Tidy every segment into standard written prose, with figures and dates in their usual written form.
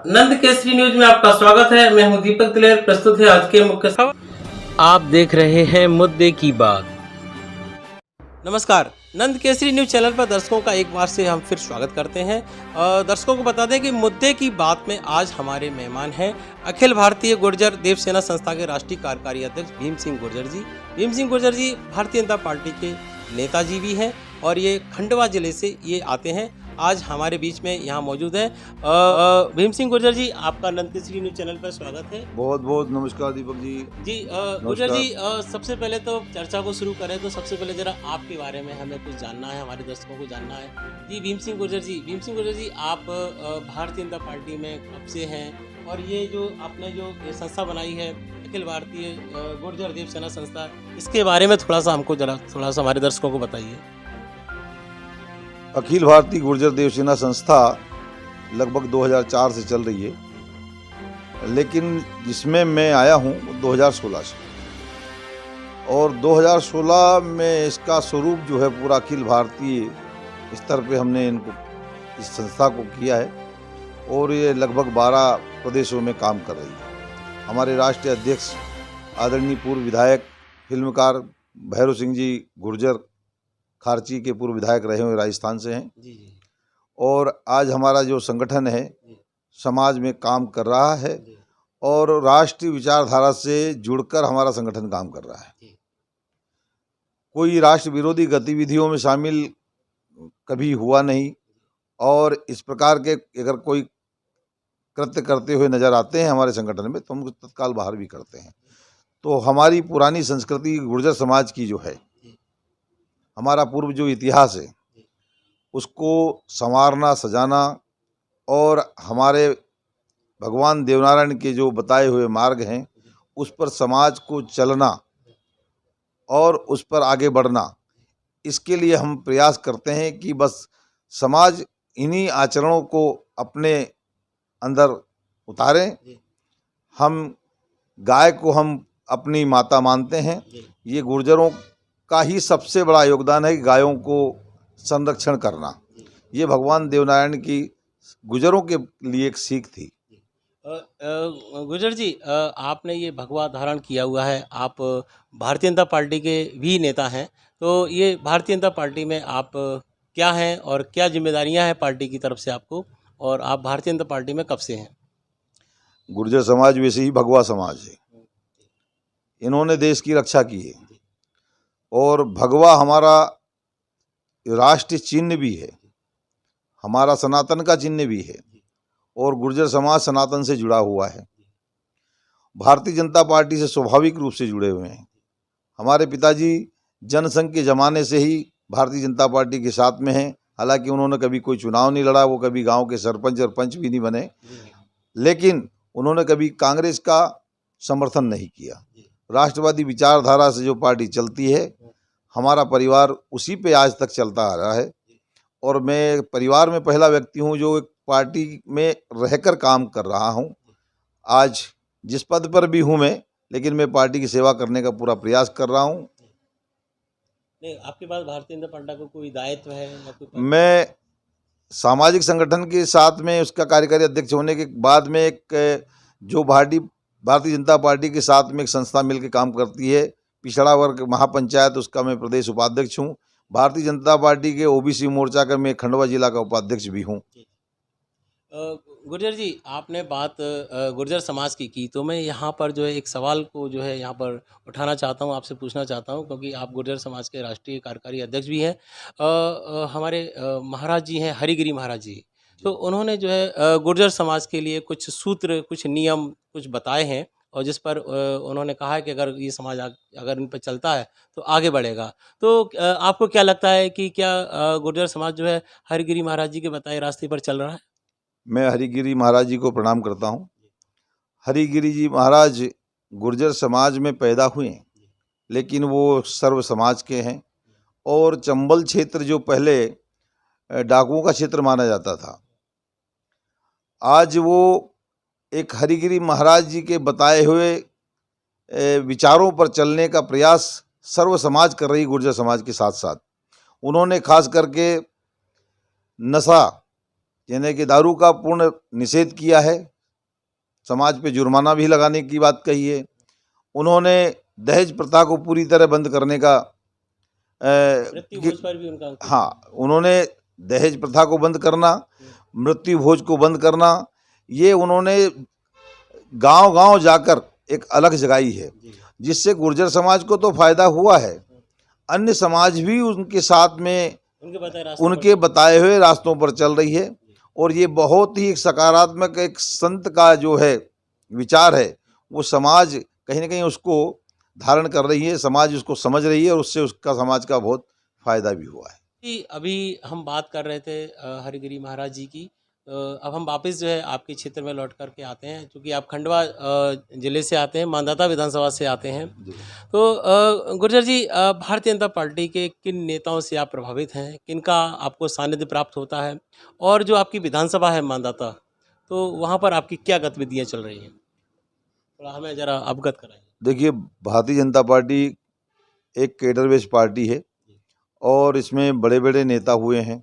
नंद Kesari news में आपका स्वागत है। मैं हूं दीपक दिलेर। प्रस्तुत है आज के मुख्य खबर। आप देख रहे हैं मुद्दे की बात। नमस्कार, नंद केसरी न्यूज चैनल पर दर्शकों का एक बार से हम फिर स्वागत करते हैं। दर्शकों को बता दें कि मुद्दे की बात में आज हमारे मेहमान हैं अखिल भारतीय गुर्जर देव सेना संस्था के राष्ट्रीय कार्यकारी अध्यक्ष भीम सिंह गुर्जर जी। भीम सिंह गुर्जर जी भारतीय जनता पार्टी के नेताजी भी हैं और ये खंडवा जिले से ये आते हैं। आज हमारे बीच में यहाँ मौजूद है भीम सिंह गुर्जर जी। आपका नंद केसरी न्यूज चैनल पर स्वागत है। बहुत बहुत नमस्कार दीपक जी। जी गुर्जर जी, सबसे पहले तो चर्चा को शुरू करें तो सबसे पहले जरा आपके बारे में हमें कुछ जानना है, हमारे दर्शकों को जानना है। जी भीम सिंह गुर्जर जी, आप भारतीय जनता पार्टी में कब से हैं और ये जो आपने जो संस्था बनाई है अखिल भारतीय गुर्जर देव सेना संस्था, इसके बारे में थोड़ा सा हमारे दर्शकों को बताइए। अखिल भारतीय गुर्जर देव सेना संस्था लगभग 2004 से चल रही है, लेकिन जिसमें मैं आया हूँ 2016 से, और 2016 में इसका स्वरूप जो है पूरा अखिल भारतीय स्तर पे हमने इनको इस संस्था को किया है और ये लगभग 12 प्रदेशों में काम कर रही है। हमारे राष्ट्रीय अध्यक्ष आदरणीय पूर्व विधायक फिल्मकार भैरव सिंह जी गुर्जर खारची के पूर्व विधायक रहे हुए राजस्थान से हैं जी। और आज हमारा जो संगठन है समाज में काम कर रहा है और राष्ट्रीय विचारधारा से जुड़कर हमारा संगठन काम कर रहा है। कोई राष्ट्र विरोधी गतिविधियों में शामिल कभी हुआ नहीं और इस प्रकार के अगर कोई कृत्य करते हुए नजर आते हैं हमारे संगठन में तो हम तत्काल बाहर भी करते हैं। तो हमारी पुरानी संस्कृति गुर्जर समाज की जो है, हमारा पूर्व जो इतिहास है उसको संवारना सजाना और हमारे भगवान देवनारायण के जो बताए हुए मार्ग हैं उस पर समाज को चलना और उस पर आगे बढ़ना, इसके लिए हम प्रयास करते हैं कि बस समाज इन्हीं आचरणों को अपने अंदर उतारें। हम गाय को हम अपनी माता मानते हैं। ये गुर्जरों का ही सबसे बड़ा योगदान है कि गायों को संरक्षण करना। ये भगवान देवनारायण की गुर्जरों के लिए एक सीख थी। गुर्जर जी, आपने ये भगवा धारण किया हुआ है, आप भारतीय जनता पार्टी के भी नेता हैं, तो ये भारतीय जनता पार्टी में आप क्या हैं और क्या जिम्मेदारियां हैं पार्टी की तरफ से आपको, और आप भारतीय जनता पार्टी में कब से हैं? गुर्जर समाज वैसे ही भगवा समाज है, इन्होंने देश की रक्षा की है और भगवा हमारा राष्ट्रीय चिन्ह भी है, हमारा सनातन का चिन्ह भी है और गुर्जर समाज सनातन से जुड़ा हुआ है। भारतीय जनता पार्टी से स्वाभाविक रूप से जुड़े हुए हैं। हमारे पिताजी जनसंघ के ज़माने से ही भारतीय जनता पार्टी के साथ में हैं। हालांकि उन्होंने कभी कोई चुनाव नहीं लड़ा, वो कभी गांव के सरपंच और पंच भी नहीं बने, लेकिन उन्होंने कभी कांग्रेस का समर्थन नहीं किया। राष्ट्रवादी विचारधारा से जो पार्टी चलती है, हमारा परिवार उसी पे आज तक चलता आ रहा है और मैं परिवार में पहला व्यक्ति हूं जो एक पार्टी में रहकर काम कर रहा हूं। आज जिस पद पर भी हूं मैं, लेकिन मैं पार्टी की सेवा करने का पूरा प्रयास कर रहा हूं। नहीं, आपके पास भारतीय जनता पार्टी को कोई दायित्व है या कोई? मैं सामाजिक संगठन के साथ में उसका कार्यकारी अध्यक्ष होने के बाद में एक जो भारतीय जनता पार्टी के साथ में एक संस्था मिलकर काम करती है, पिछड़ा वर्ग महापंचायत, उसका मैं प्रदेश उपाध्यक्ष हूं। भारतीय जनता पार्टी के ओबीसी मोर्चा का मैं खंडवा जिला का उपाध्यक्ष भी हूं। गुर्जर जी, आपने बात गुर्जर समाज की, तो मैं यहाँ पर जो है एक सवाल को जो है यहाँ पर उठाना चाहता हूँ, आपसे पूछना चाहता हूँ, क्योंकि आप गुर्जर समाज के राष्ट्रीय कार्यकारी अध्यक्ष भी हैं। हमारे महाराज जी हैं हरिगिरी महाराज जी, तो उन्होंने जो है गुर्जर समाज के लिए कुछ सूत्र, कुछ नियम, कुछ बताए हैं और जिस पर उन्होंने कहा है कि अगर ये समाज अगर इन पर चलता है तो आगे बढ़ेगा। तो आपको क्या लगता है कि क्या गुर्जर समाज जो है हरिगिरी महाराज जी के बताए रास्ते पर चल रहा है? मैं हरिगिरी महाराज जी को प्रणाम करता हूं। हरिगिरी जी महाराज गुर्जर समाज में पैदा हुए, लेकिन वो सर्व समाज के हैं और चंबल क्षेत्र जो पहले डाकुओं का क्षेत्र माना जाता था, आज वो एक हरिगिरी महाराज जी के बताए हुए विचारों पर चलने का प्रयास सर्व समाज कर रही गुर्जर समाज के साथ साथ। उन्होंने खास करके नशा यानी कि दारू का पूर्ण निषेध किया है, समाज पे जुर्माना भी लगाने की बात कही है। उन्होंने दहेज प्रथा को पूरी तरह बंद करने का मृत्यु भोज पर भी उनका अंकुश। हाँ, उन्होंने दहेज प्रथा को बंद करना, मृत्यु भोज को बंद करना, ये उन्होंने गांव-गांव जाकर एक अलग जगाई है, जिससे गुर्जर समाज को तो फायदा हुआ है, अन्य समाज भी उनके साथ में उनके बताए हुए रास्तों पर चल रही है। और ये बहुत ही एक सकारात्मक एक संत का जो है विचार है, वो समाज कहीं ना कहीं उसको धारण कर रही है, समाज उसको समझ रही है और उससे उसका समाज का बहुत फायदा भी हुआ है। कि अभी हम बात कर रहे थे हरिगिरी महाराज जी की। अब हम वापस जो है आपके क्षेत्र में लौट करके आते हैं, क्योंकि आप खंडवा जिले से आते हैं, मांधाता विधानसभा से आते हैं। तो गुर्जर जी, भारतीय जनता पार्टी के किन नेताओं से आप प्रभावित हैं, किनका आपको सानिध्य प्राप्त होता है, और जो आपकी विधानसभा है मांधाता, तो वहाँ पर आपकी क्या गतिविधियाँ चल रही हैं, थोड़ा हमें ज़रा अवगत कराइए। देखिए, भारतीय जनता पार्टी एक कैडर बेस्ड पार्टी है और इसमें बड़े बड़े नेता हुए हैं।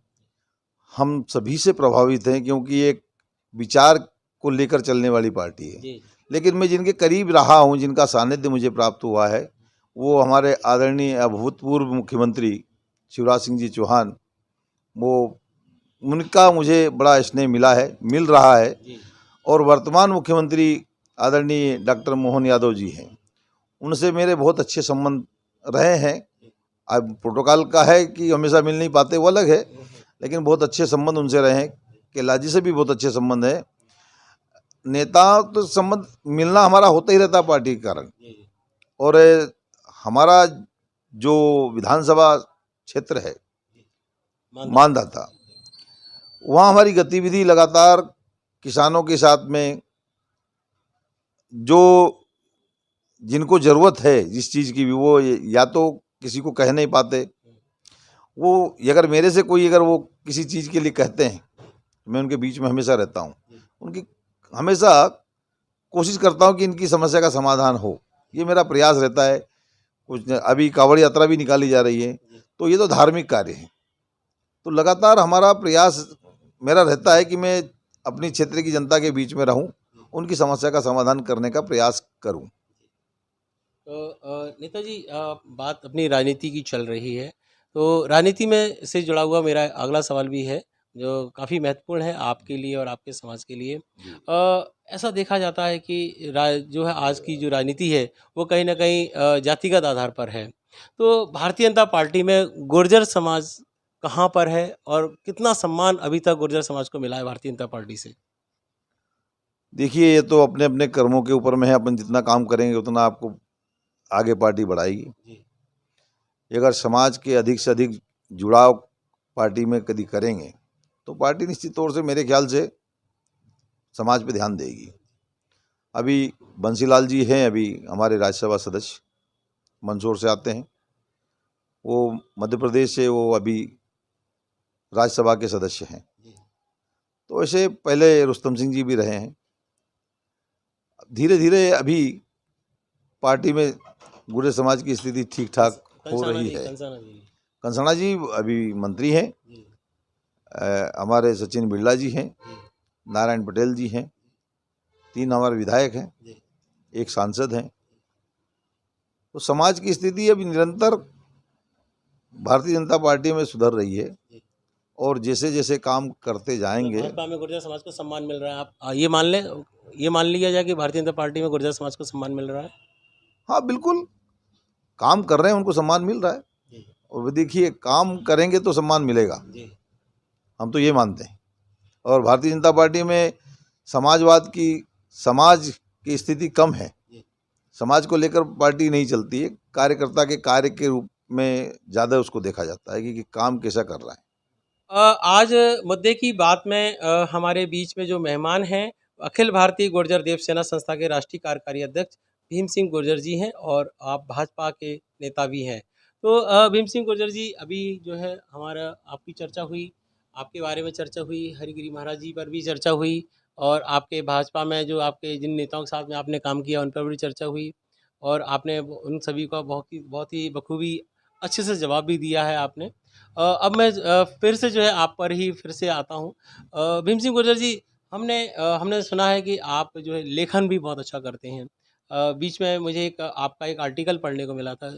हम सभी से प्रभावित हैं क्योंकि एक विचार को लेकर चलने वाली पार्टी है। जी। लेकिन मैं जिनके करीब रहा हूं, जिनका सानिध्य मुझे प्राप्त हुआ है, वो हमारे आदरणीय भूतपूर्व मुख्यमंत्री शिवराज सिंह जी चौहान, वो उनका मुझे बड़ा स्नेह मिला है, मिल रहा है। जी। और वर्तमान मुख्यमंत्री आदरणीय डॉक्टर मोहन यादव जी हैं, उनसे मेरे बहुत अच्छे संबंध रहे हैं। अब प्रोटोकॉल का है कि हमेशा मिल नहीं पाते, वो अलग है, लेकिन बहुत अच्छे संबंध उनसे रहे हैं। केला जी से भी बहुत अच्छे संबंध है। नेता तो संबंध मिलना हमारा होता ही रहता पार्टी के कारण। और हमारा जो विधानसभा क्षेत्र है मानधाता, वहाँ हमारी गतिविधि लगातार किसानों के साथ में, जो जिनको ज़रूरत है जिस चीज़ की भी, वो या तो किसी को कह नहीं पाते, वो अगर मेरे से कोई अगर वो किसी चीज़ के लिए कहते हैं, मैं उनके बीच में हमेशा रहता हूँ, उनकी हमेशा कोशिश करता हूँ कि इनकी समस्या का समाधान हो। ये मेरा प्रयास रहता है। कुछ अभी कांवड़ यात्रा भी निकाली जा रही है, तो ये तो धार्मिक कार्य है, तो लगातार हमारा प्रयास मेरा रहता है कि मैं अपनी क्षेत्र की जनता के बीच में रहूं, उनकी समस्या का समाधान करने का प्रयास करूं। तो नेताजी, बात अपनी राजनीति की चल रही है, तो राजनीति में से जुड़ा हुआ मेरा अगला सवाल भी है, जो काफ़ी महत्वपूर्ण है आपके लिए और आपके समाज के लिए। ऐसा देखा जाता है कि जो है आज की जो राजनीति है वो कहीं ना कहीं जातिगत आधार पर है। तो भारतीय जनता पार्टी में गुर्जर समाज कहाँ पर है, और कितना सम्मान अभी तक गुर्जर समाज को मिला है भारतीय जनता पार्टी से? देखिए, ये तो अपने अपने कर्मों के ऊपर में है। अपन जितना काम करेंगे उतना आपको आगे पार्टी बढ़ाएगी। अगर समाज के अधिक से अधिक जुड़ाव पार्टी में कभी करेंगे तो पार्टी निश्चित तौर से मेरे ख्याल से समाज पे ध्यान देगी। अभी बंसीलाल जी हैं, अभी हमारे राज्यसभा सदस्य, मंदसौर से आते हैं, वो मध्य प्रदेश से, वो अभी राज्यसभा के सदस्य हैं। तो ऐसे पहले रुस्तम सिंह जी भी रहे हैं। धीरे धीरे अभी पार्टी में गुर्जर समाज की स्थिति ठीक ठाक हो रही है। कंसना जी अभी मंत्री हैं, हमारे सचिन बिरला जी हैं, नारायण पटेल जी हैं, 3 हमारे विधायक हैं, 1 सांसद हैं। तो समाज की स्थिति अभी निरंतर भारतीय जनता पार्टी में सुधर रही है और जैसे जैसे काम करते जाएंगे। भाजपा में गुर्जर समाज को सम्मान मिल रहा है, आप ये मान लें, ये मान लिया जाए कि भारतीय जनता पार्टी में गुर्जर समाज को सम्मान मिल रहा है? हाँ, बिल्कुल, काम कर रहे हैं, उनको सम्मान मिल रहा है। और देखिए, काम करेंगे तो सम्मान मिलेगा, हम तो ये मानते हैं। और भारतीय जनता पार्टी में समाजवाद की, समाज की स्थिति कम है, समाज को लेकर पार्टी नहीं चलती है, कार्यकर्ता के कार्य के रूप में ज़्यादा उसको देखा जाता है कि काम कैसा कर रहा है। आज मुद्दे की बात में हमारे बीच में जो मेहमान हैं, अखिल भारतीय गुर्जर देव सेना संस्था के राष्ट्रीय कार्यकारी अध्यक्ष भीम सिंह गुर्जर जी हैं, और आप भाजपा के नेता भी हैं। तो भीम सिंह गुर्जर जी, अभी जो है हमारा आपकी चर्चा हुई, आपके बारे में चर्चा हुई, हरिगिरी महाराज जी पर भी चर्चा हुई, और आपके भाजपा में जो आपके जिन नेताओं के साथ में आपने काम किया उन पर भी चर्चा हुई, और आपने उन सभी का बहुत ही बखूबी अच्छे से जवाब भी दिया है आपने। अब मैं फिर से जो है आप पर ही फिर से आता हूँ। भीम सिंह गुर्जर जी, हमने सुना है कि आप जो है लेखन भी बहुत अच्छा करते हैं। बीच में मुझे आपका एक आर्टिकल पढ़ने को मिला था।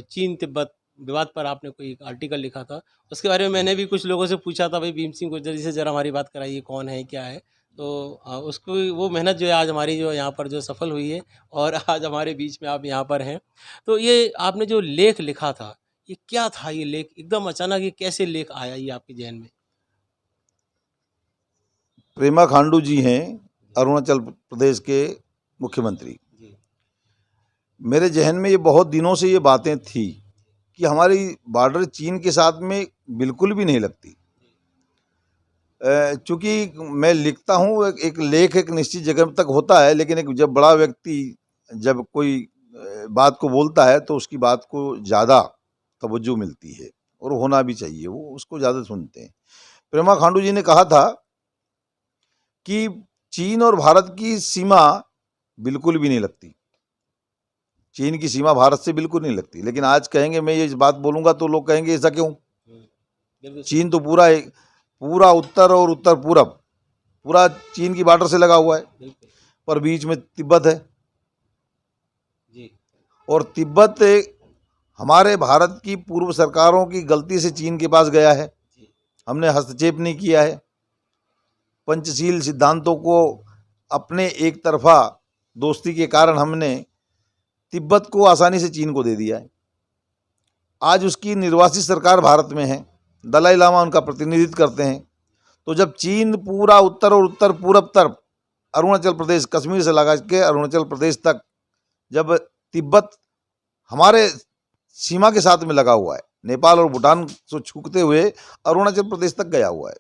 चीन तिब्बत विवाद पर आपने कोई एक आर्टिकल लिखा था। उसके बारे में मैंने भी कुछ लोगों से पूछा था, भाई भीम सिंह गुर्जर जी से ज़रा हमारी बात कराइए, कौन है, क्या है? तो उसको वो मेहनत जो है आज हमारी जो यहाँ पर जो सफल हुई है और आज हमारे बीच में आप यहाँ पर हैं। तो ये आपने जो लेख लिखा था, ये क्या था ये लेख? एकदम अचानक ये कैसे लेख आया ये आपके ज़हन में? प्रेमा खांडू जी हैं अरुणाचल प्रदेश के मुख्यमंत्री। जी, मेरे जहन में ये बहुत दिनों से ये बातें थी कि हमारी बॉर्डर चीन के साथ में बिल्कुल भी नहीं लगती। चूँकि मैं लिखता हूँ एक लेख एक निश्चित जगह तक होता है, लेकिन एक जब बड़ा व्यक्ति जब कोई बात को बोलता है तो उसकी बात को ज़्यादा तवज्जो मिलती है और होना भी चाहिए, वो उसको ज़्यादा सुनते हैं। प्रेमा खांडू जी ने कहा था कि चीन और भारत की सीमा बिल्कुल भी नहीं लगती। चीन की सीमा भारत से बिल्कुल नहीं लगती, लेकिन आज कहेंगे, मैं ये बात बोलूँगा तो लोग कहेंगे ऐसा क्यों? बिल्कुल सही। चीन तो पूरा उत्तर और उत्तर पूरब पूरा चीन की बॉर्डर से लगा हुआ है, बिल्कुल। पर बीच में तिब्बत है जी, और तिब्बत हमारे भारत की पूर्व सरकारों की गलती से चीन के पास गया है। जी, हमने हस्तक्षेप नहीं किया है। पंचशील सिद्धांतों को अपने एक तरफा दोस्ती के कारण हमने तिब्बत को आसानी से चीन को दे दिया है। आज उसकी निर्वासित सरकार भारत में है, दलाई लामा उनका प्रतिनिधित्व करते हैं। तो जब चीन पूरा उत्तर और उत्तर पूरब तरफ अरुणाचल प्रदेश, कश्मीर से लगा के अरुणाचल प्रदेश तक, जब तिब्बत हमारे सीमा के साथ में लगा हुआ है, नेपाल और भूटान से छूते हुए अरुणाचल प्रदेश तक गया हुआ है,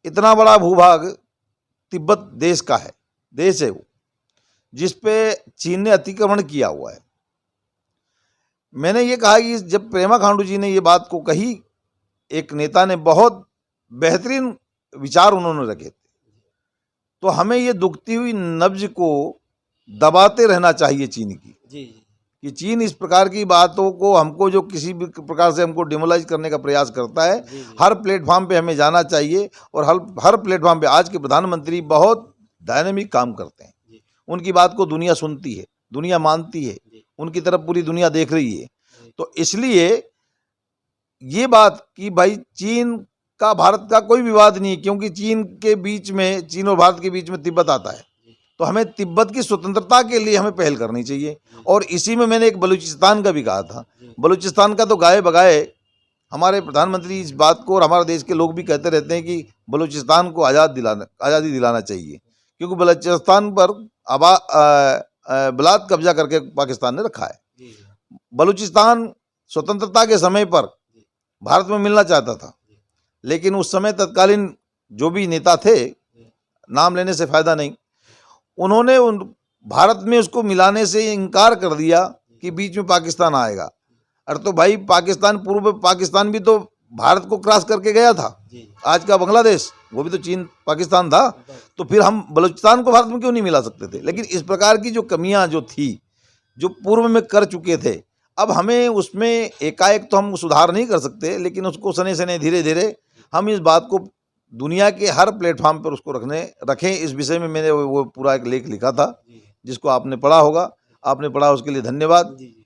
इतना बड़ा भूभाग तिब्बत देश का है, देश है वो, जिस पे चीन ने अतिक्रमण किया हुआ है। मैंने ये कहा कि जब प्रेमा खांडू जी ने ये बात को कही, एक नेता ने बहुत बेहतरीन विचार उन्होंने रखे थे, तो हमें ये दुखती हुई नब्ज को दबाते रहना चाहिए चीन की, जी, जी, कि चीन इस प्रकार की बातों को, हमको जो किसी भी प्रकार से हमको डिमोलाइज करने का प्रयास करता है, जी, जी, हर प्लेटफॉर्म पे हमें जाना चाहिए। और हर प्लेटफॉर्म पे आज के प्रधानमंत्री बहुत डायनेमिक काम करते हैं। जी, उनकी बात को दुनिया सुनती है, दुनिया मानती है, जी, उनकी तरफ पूरी दुनिया देख रही है। जी, तो इसलिए ये बात कि भाई चीन का भारत का कोई विवाद नहीं, क्योंकि चीन और भारत के बीच में तिब्बत आता है, जी, तो हमें तिब्बत की स्वतंत्रता के लिए हमें पहल करनी चाहिए। जी, और इसी में मैंने एक बलूचिस्तान का भी कहा था। जी, बलूचिस्तान का तो गाए बगाए हमारे प्रधानमंत्री इस बात को, और हमारे देश के लोग भी कहते रहते हैं कि बलूचिस्तान को आज़ादी दिलाना चाहिए, क्योंकि बलूचिस्तान पर बलात् कब्जा करके पाकिस्तान ने रखा है। जी, जी, बलूचिस्तान स्वतंत्रता के समय पर जी, भारत में मिलना चाहता था, जी, लेकिन उस समय तत्कालीन जो भी नेता थे, जी, नाम लेने से फायदा नहीं, उन्होंने भारत में उसको मिलाने से इनकार कर दिया कि बीच में पाकिस्तान आएगा। अरे तो भाई पाकिस्तान, पूर्व पाकिस्तान भी तो भारत को क्रॉस करके गया था। जी, आज का बांग्लादेश, वो भी तो चीन पाकिस्तान था। जी, तो फिर हम बलूचिस्तान को भारत में क्यों नहीं मिला सकते थे? लेकिन इस प्रकार की जो कमियां जो थी, जो पूर्व में कर चुके थे, अब हमें उसमें एकाएक तो हम सुधार नहीं कर सकते, लेकिन उसको सने सने धीरे धीरे हम इस बात को दुनिया के हर प्लेटफॉर्म पर उसको रखें। इस विषय में मैंने वो पूरा एक लेख लिखा था, जी, जिसको आपने पढ़ा होगा। आपने पढ़ा, उसके लिए धन्यवाद। जी, जी।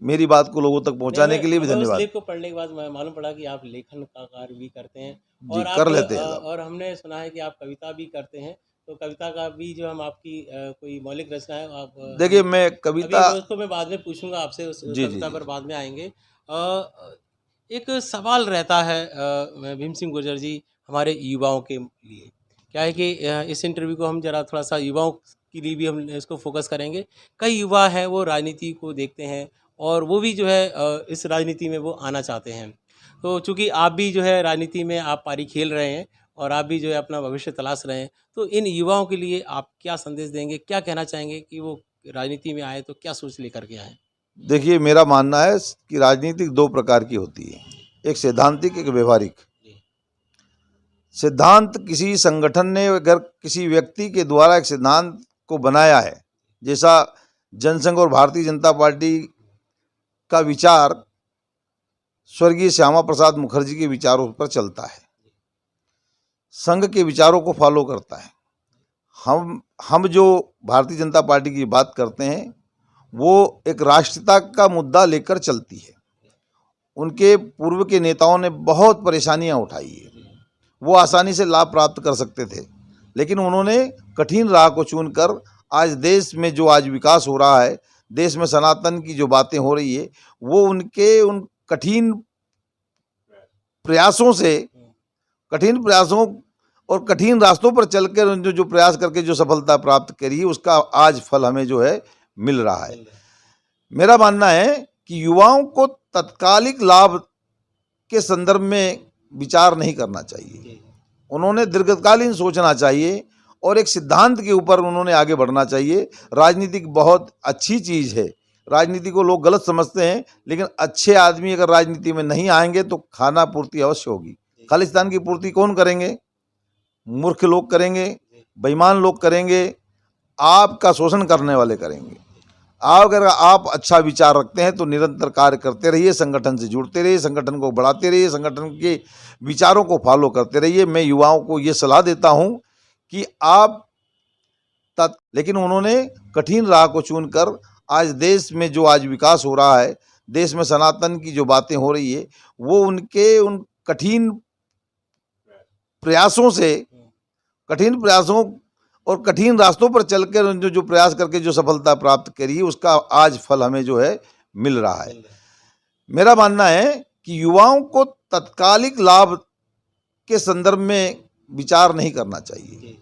मेरी बात को लोगों तक नहीं, पहुंचाने के लिए भी हमें उस धन्यवाद। लेख को पढ़ने के बाद मालूम पड़ा कि आप लेखन का कार्य भी करते हैं जी, और आप कर लेते हैं साहब। और हमने सुना है कि आप कविता भी करते हैं। तो कविता का भी जो हम आपकी कोई मौलिक रचना है आप देखिए, मैं अभी कविता, उसको मैं बाद में पूछूंगा आपसे, उस जी जी कविता जी, पर बाद में आएंगे। एक सवाल रहता है भीम सिंह गुर्जर जी, हमारे युवाओं के लिए क्या है कि इस इंटरव्यू को हम जरा थोड़ा सा युवाओं के लिए भी हम इसको फोकस करेंगे। कई युवा हैं वो राजनीति को देखते हैं और वो भी जो है इस राजनीति में वो आना चाहते हैं। तो चूंकि आप भी जो है राजनीति में आप पारी खेल रहे हैं और आप भी जो है अपना भविष्य तलाश रहे हैं, तो इन युवाओं के लिए आप क्या संदेश देंगे, क्या कहना चाहेंगे कि वो राजनीति में आए तो क्या सोच लेकर के आए? देखिए, मेरा मानना है कि राजनीतिक दो प्रकार की होती है, एक सैद्धांतिक, एक व्यवहारिक। जी, सिद्धांत किसी संगठन ने अगर किसी व्यक्ति के द्वारा एक सिद्धांत को बनाया है, जैसा जनसंघ और भारतीय जनता पार्टी का विचार स्वर्गीय श्यामा प्रसाद मुखर्जी के विचारों पर चलता है, संघ के विचारों को फॉलो करता है, हम जो भारतीय जनता पार्टी की बात करते हैं वो एक राष्ट्रीयता का मुद्दा लेकर चलती है। उनके पूर्व के नेताओं ने बहुत परेशानियां उठाई है, वो आसानी से लाभ प्राप्त कर सकते थे, लेकिन उन्होंने कठिन राह को चुनकर आज देश में जो आज विकास हो रहा है, देश में सनातन की जो बातें हो रही है, वो उनके उन कठिन प्रयासों और कठिन रास्तों पर चलकर जो प्रयास करके जो सफलता प्राप्त करी है, उसका आज फल हमें जो है मिल रहा है। मेरा मानना है कि युवाओं को तत्कालिक लाभ के संदर्भ में विचार नहीं करना चाहिए, उन्होंने दीर्घकालीन सोचना चाहिए और एक सिद्धांत के ऊपर उन्होंने आगे बढ़ना चाहिए। राजनीति बहुत अच्छी चीज़ है, राजनीति को लोग गलत समझते हैं, लेकिन अच्छे आदमी अगर राजनीति में नहीं आएंगे तो खाना पूर्ति अवश्य होगी। खालिस्तान की पूर्ति कौन करेंगे? मूर्ख लोग करेंगे, बेईमान लोग करेंगे, आपका शोषण करने वाले करेंगे। अगर आप अच्छा विचार रखते हैं तो निरंतर कार्य करते रहिए, संगठन से जुड़ते रहिए, संगठन को बढ़ाते रहिए, संगठन के विचारों को फॉलो करते रहिए। मैं युवाओं को ये सलाह देता हूं कि लेकिन उन्होंने कठिन राह को चुनकर आज देश में जो आज विकास हो रहा है, देश में सनातन की जो बातें हो रही है, वो उनके उन कठिन प्रयासों और कठिन रास्तों पर चलकर जो प्रयास करके जो सफलता प्राप्त करी है, उसका आज फल हमें जो है मिल रहा है। मेरा मानना है कि युवाओं को तत्कालिक लाभ के संदर्भ में विचार नहीं करना चाहिए,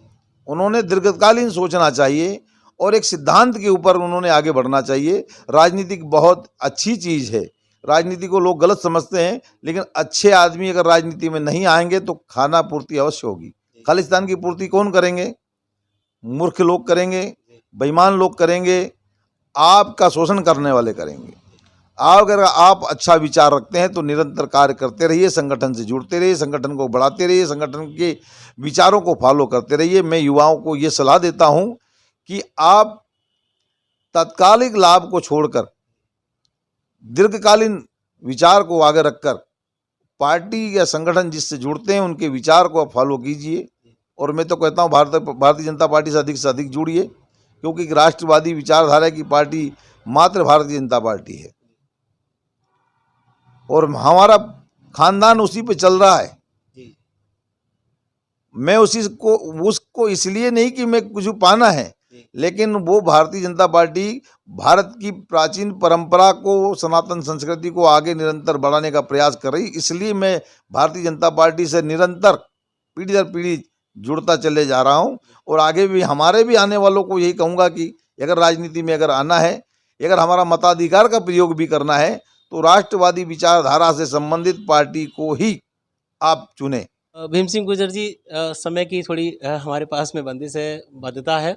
उन्होंने दीर्घकालीन सोचना चाहिए और एक सिद्धांत के ऊपर उन्होंने आगे बढ़ना चाहिए। राजनीति बहुत अच्छी चीज़ है, राजनीति को लोग गलत समझते हैं, लेकिन अच्छे आदमी अगर राजनीति में नहीं आएंगे तो खाना पूर्ति अवश्य होगी। खालिस्तान की पूर्ति कौन करेंगे? मूर्ख लोग करेंगे, बेईमान लोग करेंगे, आपका शोषण करने वाले करेंगे। अगर आप अच्छा विचार रखते हैं तो निरंतर कार्य करते रहिए, संगठन से जुड़ते रहिए, संगठन को बढ़ाते रहिए, संगठन के विचारों को फॉलो करते रहिए। मैं युवाओं को ये सलाह देता हूं कि आप तत्कालिक लाभ को छोड़कर दीर्घकालीन विचार को आगे रखकर पार्टी या संगठन जिससे जुड़ते हैं उनके विचार को आप फॉलो कीजिए। और मैं तो कहता हूँ भारतीय जनता पार्टी से अधिक जुड़िए, क्योंकि एक राष्ट्रवादी विचारधारा की पार्टी मात्र भारतीय जनता पार्टी है और हमारा खानदान उसी पे चल रहा है। मैं उसको इसलिए नहीं कि मैं कुछ पाना है, लेकिन वो भारतीय जनता पार्टी भारत की प्राचीन परंपरा को, सनातन संस्कृति को आगे निरंतर बढ़ाने का प्रयास कर रही। इसलिए मैं भारतीय जनता पार्टी से निरंतर पीढ़ी दर पीढ़ी जुड़ता चले जा रहा हूं और आगे भी हमारे भी आने वालों को यही कहूँगा कि अगर राजनीति में अगर आना है, अगर हमारा मताधिकार का प्रयोग भी करना है, तो राष्ट्रवादी विचारधारा से संबंधित पार्टी को ही आप चुनें। भीम सिंह गुर्जर जी, समय की थोड़ी हमारे पास में बंदिश है, बाध्यता है,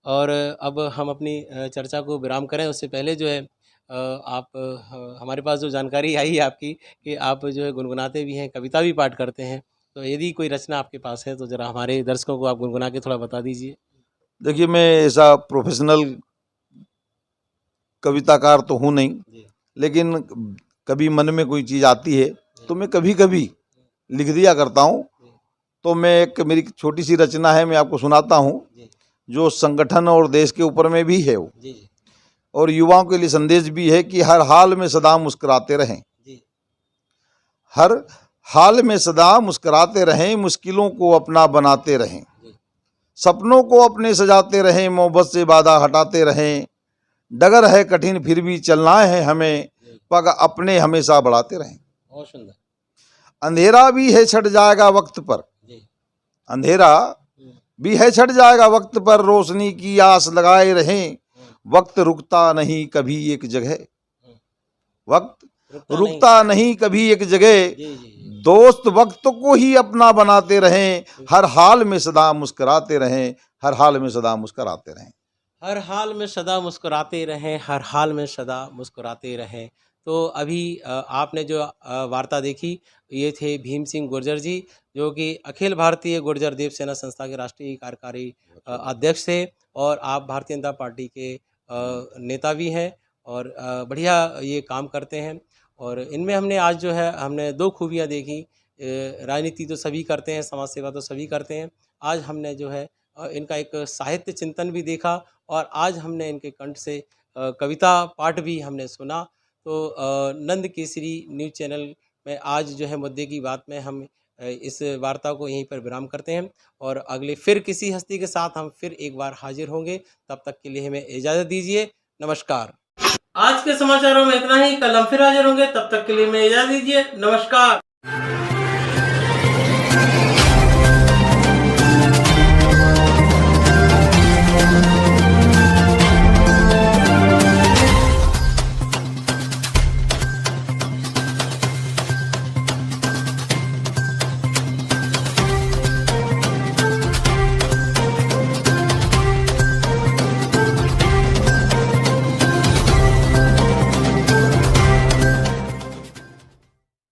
और अब हम अपनी चर्चा को विराम करें उससे पहले जो है आप हमारे पास जो जानकारी आई है आपकी कि आप जो है गुनगुनाते भी हैं, कविता भी पाठ करते हैं, तो यदि कोई रचना आपके पास है तो ज़रा हमारे दर्शकों को आप गुनगुना के थोड़ा बता दीजिए। देखिए, मैं ऐसा प्रोफेशनल कविताकार तो हूँ नहीं, लेकिन कभी मन में कोई चीज़ आती है तो मैं कभी कभी लिख दिया करता हूँ। तो मेरी छोटी सी रचना है, मैं आपको सुनाता हूँ, जो संगठन और देश के ऊपर में भी है वो, और युवाओं के लिए संदेश भी है कि हर हाल में सदा मुस्कुराते रहें, हर हाल में सदा मुस्कुराते रहें, मुश्किलों को अपना बनाते रहें, सपनों को अपने सजाते रहें, मोहब्बत से बाधा हटाते रहें, डगर है कठिन फिर भी चलना है हमें, पग अपने हमेशा बढ़ाते रहें। बहुत सुंदर। अंधेरा भी है छट जाएगा वक्त पर, अंधेरा भी है छट जाएगा वक्त पर, रोशनी की आस लगाए रहें, वक्त रुकता नहीं कभी एक जगह, वक्त रुकता नहीं कभी एक जगह, दोस्त वक्त को ही अपना बनाते रहें, हर हाल में सदा मुस्कुराते रहें, हर हाल में सदा मुस्कुराते रहें, हर हाल में सदा मुस्कुराते रहें, हर हाल में सदा मुस्कुराते रहें। तो अभी आपने जो वार्ता देखी, ये थे भीम सिंह गुर्जर जी, जो कि अखिल भारतीय गुर्जर देव सेना संस्था के राष्ट्रीय कार्यकारी अध्यक्ष थे, और आप भारतीय जनता पार्टी के नेता भी हैं, और बढ़िया ये काम करते हैं। और इनमें हमने आज जो है हमने दो खूबियाँ देखी। राजनीति तो सभी करते हैं, समाज सेवा तो सभी करते हैं, आज हमने जो है इनका एक साहित्य चिंतन भी देखा और आज हमने इनके कंठ से कविता पाठ भी हमने सुना। तो नंद केसरी न्यूज़ चैनल में आज जो है मुद्दे की बात में हम इस वार्ता को यहीं पर विराम करते हैं और अगले फिर किसी हस्ती के साथ हम फिर एक बार हाजिर होंगे। तब तक के लिए हमें इजाज़त दीजिए। नमस्कार। आज के समाचारों में इतना ही। कल हम फिर हाजिर होंगे। तब तक के लिए हमें इजाज़त दीजिए। नमस्कार।